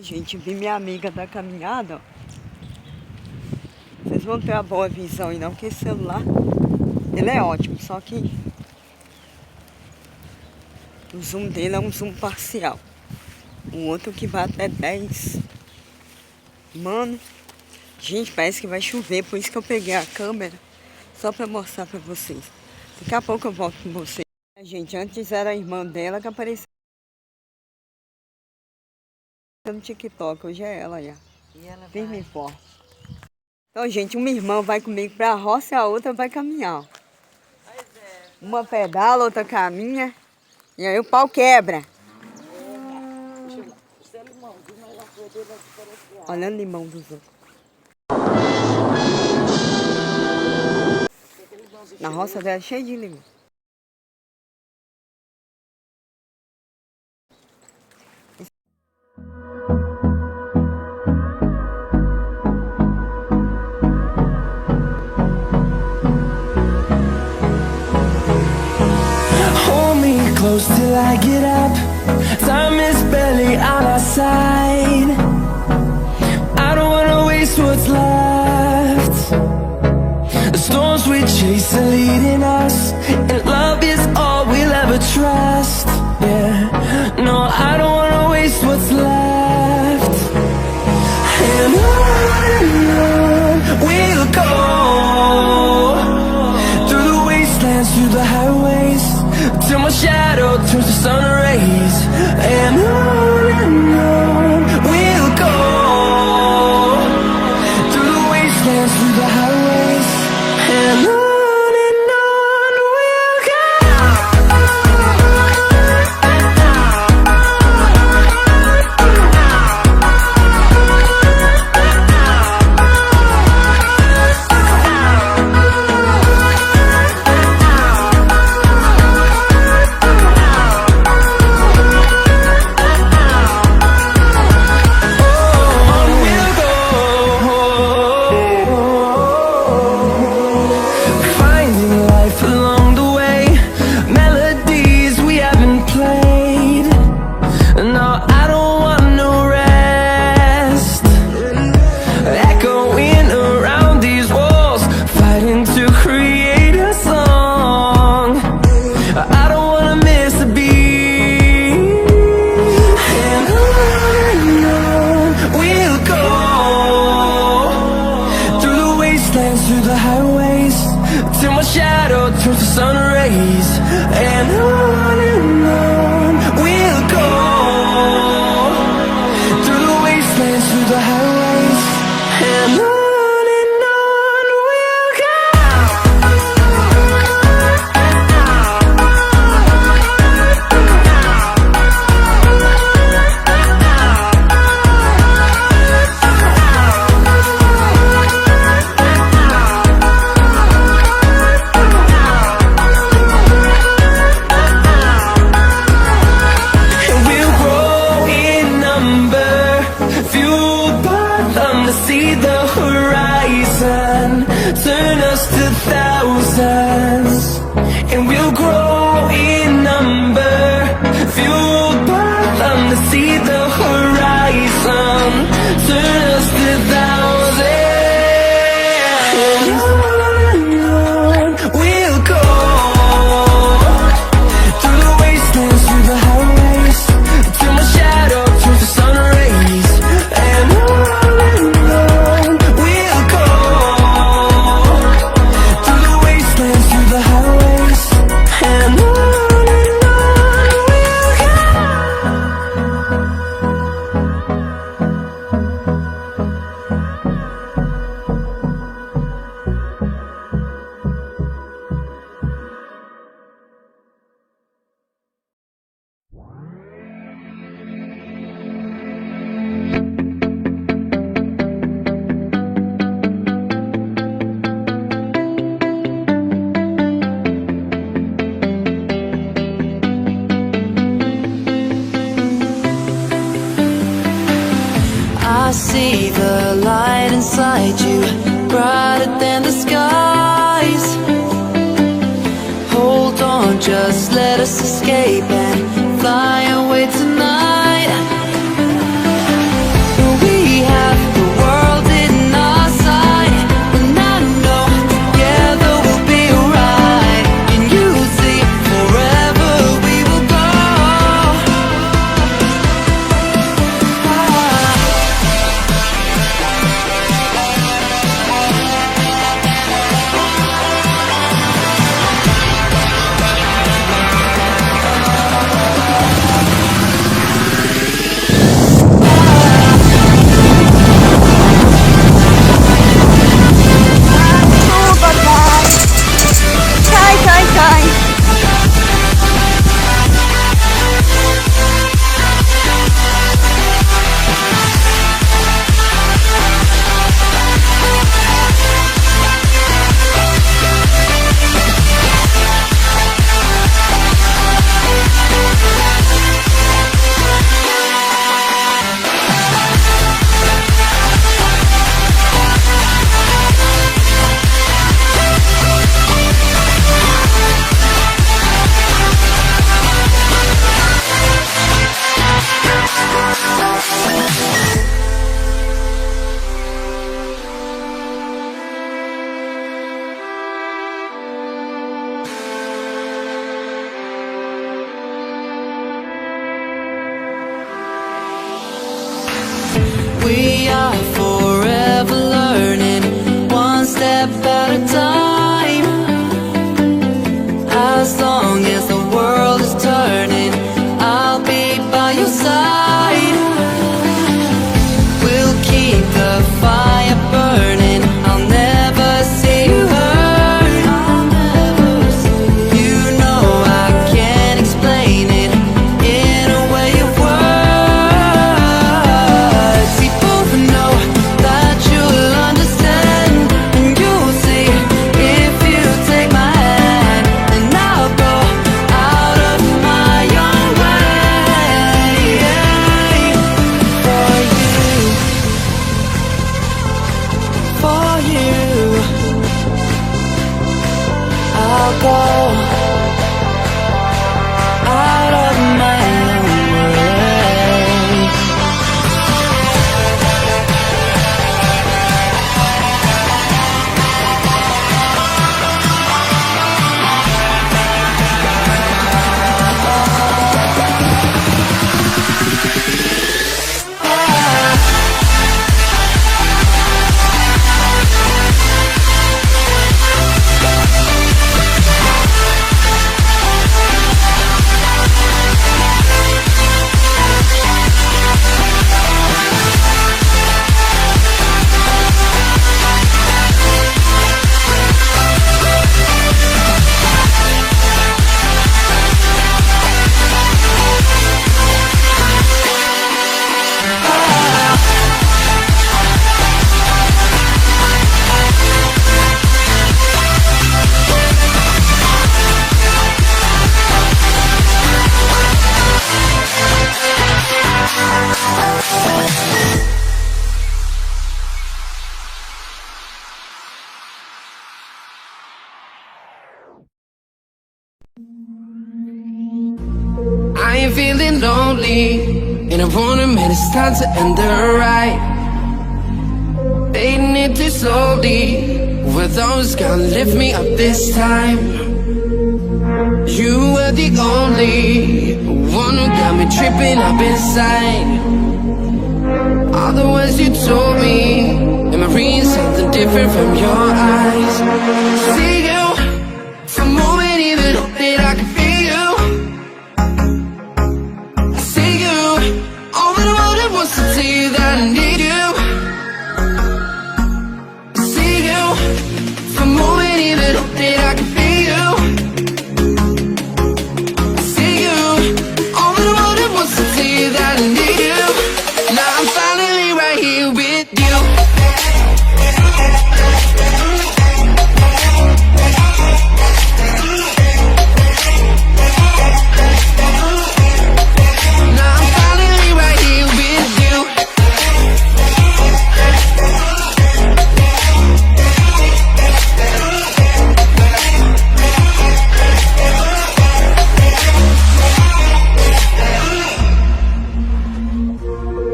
Gente, vi minha amiga da caminhada, ó. Vocês vão ter uma boa visão aí não, porque esse celular, ele é ótimo, só que o zoom dele é um zoom parcial. O outro que vai até 10. Mano, gente, parece que vai chover, por isso que eu peguei a câmera, só pra mostrar pra vocês. Daqui a pouco eu volto com vocês. Gente, antes era a irmã dela que apareceu no TikTok, hoje é ela já. Firme e forte. Então, gente, uma irmã vai comigo pra roça e a outra vai caminhar. Uma pedala, outra caminha. E aí o pau quebra. Olha o limão dos outros. Na roça dela cheio de limão. Close till I get up. Time is barely on our side. I don't wanna waste what's left. The storms we chase are leading us, and love is all we'll ever trust. Yeah, no, I don't wanna waste what's left. And on we'll go, through the wastelands, through the highways, till my shadow turns to sun rays. And on we'll go, through the wastelands, through the highways. And on we'll go. Through the highways, till my shadow turns to sun rays. And on we'll go, through the wastelands, through the highways. And on we'll go. See the horizon turn us to thousands, and we'll grow in number, fueled by them to see the horizon turn us to thousands. And on we'll go, through the wastelands, through the highways, till my shadow turns to sun rays. And on we'll go, through the wastelands, through the highways. And on we'll go. I see the light inside you, brighter than the skies. Hold on, just let us escape and fly away tonight. feeling lonely, and I wanna admit it's time to end the ride. Fading it too slowly, were those gonna lift me up this time? You were the only one who got me tripping up inside. All the words you told me, am I reading something different from your eyes? See you, for a moment even hope that I can feel you. I see you, all that I wanted was to tell you that I need you. I see you, for a moment even hope that I can feel you. I see you, all that I wanted was to tell you that I need you. Now I'm finally right here with you. Now I'm finally right here with you.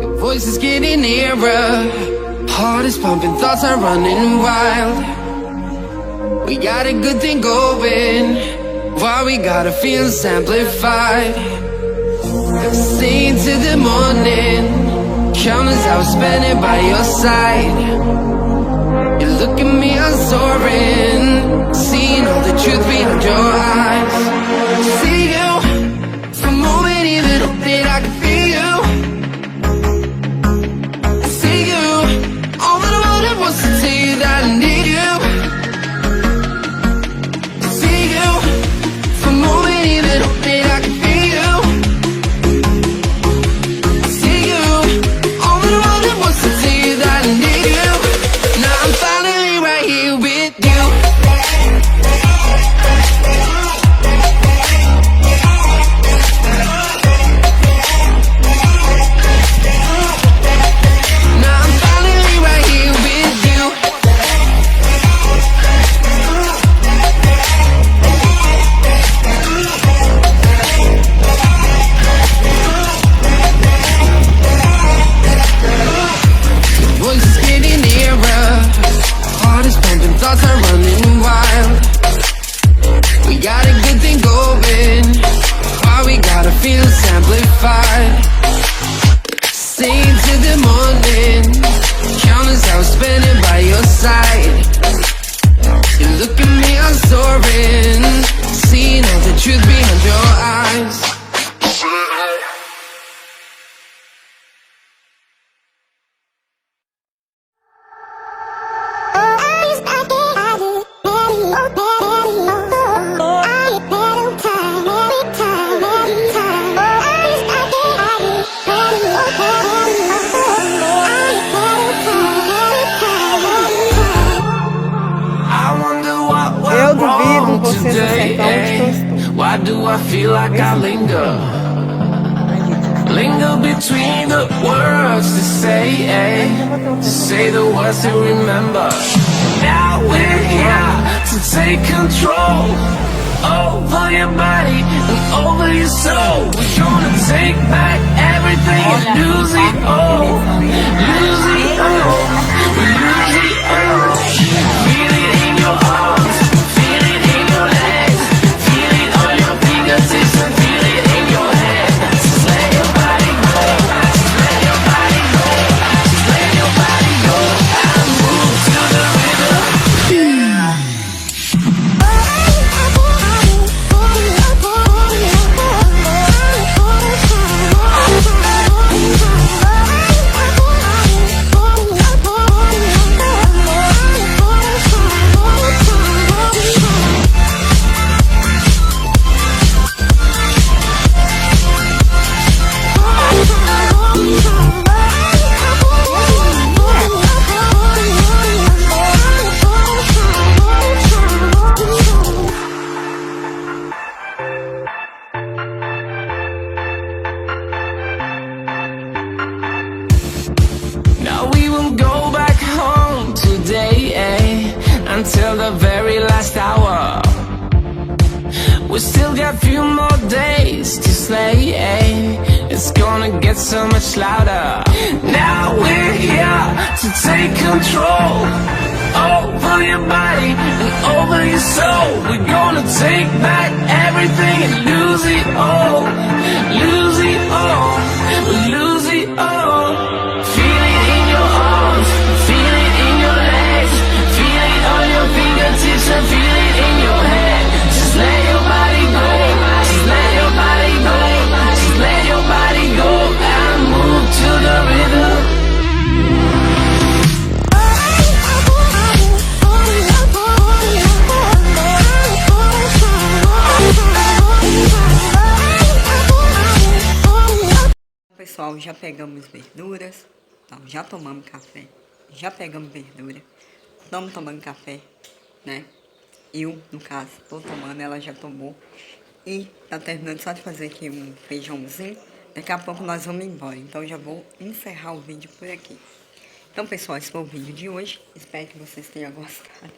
Your voice is getting nearer, heart is pumping, thoughts are running wild. We got a good thing going, why we gotta feel amplified. Sing to the morning, countless hours spending by your side. You look at me, I'm soaring, seeing all the truth behind your eyes. See you, for a moment even hope that I can feel you. See you, all that I wanted was to tell you that I need you. See you, for a moment even hope that I can feel you. See you, all that I wanted was to tell you that I need you. Now I'm finally right here with you. Now I'm finally right here with you. Voice is getting nearer, heart is pumping, thoughts are running wild. We got a good thing going, why we gotta feel amplified. Sing to the morning, countless hours spending by your side. You look at me, I'm soaring, seeing all the truth behind your eyes. Eu duvido você acertar onde eu estou. Why do I feel like I linger? Linger between the words to say the words to remember. Now we're here to take control over your body and over your soul. We're gonna take back everything and lose it all. Lose it all. Lose it all. Feel it in your arms, feel it in your legs, feel it on your fingertips and feel it in your head. Just let your body go, just let your body go, just let your body go and move to the rhythm. until the very last hour. We still got a few more days to slay. It's gonna get so much louder. Now we're here to take control over your body and over your soul. We're gonna take back everything and lose it all. Lose it all. Lose it all. Feel it in your arms, feel it in your legs, feel it on your fingertips and feel it in your head. Just let your body go, just let your body go, just let your body go and move to the rhythm. Pessoal, já pegamos verduras, então, já tomamos café, já pegamos verdura, estamos tomando café, né? Eu, no caso, tô tomando, ela já tomou. E tá terminando só de fazer aqui um feijãozinho. Daqui a pouco nós vamos embora, então já vou encerrar o vídeo por aqui. Então, pessoal, esse foi o vídeo de hoje. Espero que vocês tenham gostado.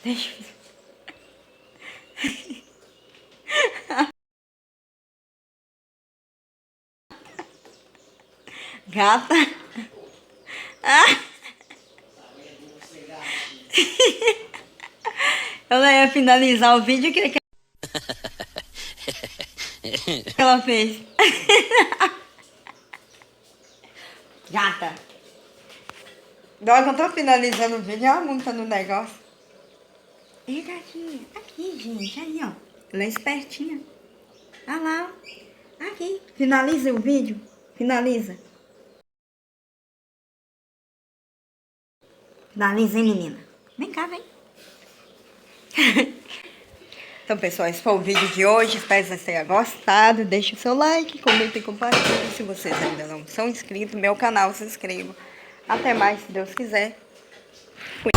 Deixa eu... Gata. Eu não ia finalizar o vídeo que ela fez. Gata. Na hora que eu tô finalizando o vídeo, ela monta no negócio. Ei, gatinha. Aqui, gente. Aí, ó. Ela é espertinha. Olha lá. Aqui. Finaliza o vídeo. Finaliza. Finaliza, hein, menina? Vem cá, vem. Então, pessoal, esse foi o vídeo de hoje. Espero que vocês tenham gostado. Deixe o seu like, comentem e compartilhem. Se vocês ainda não são inscritos no meu canal, se inscrevam. Até mais, se Deus quiser. Fui.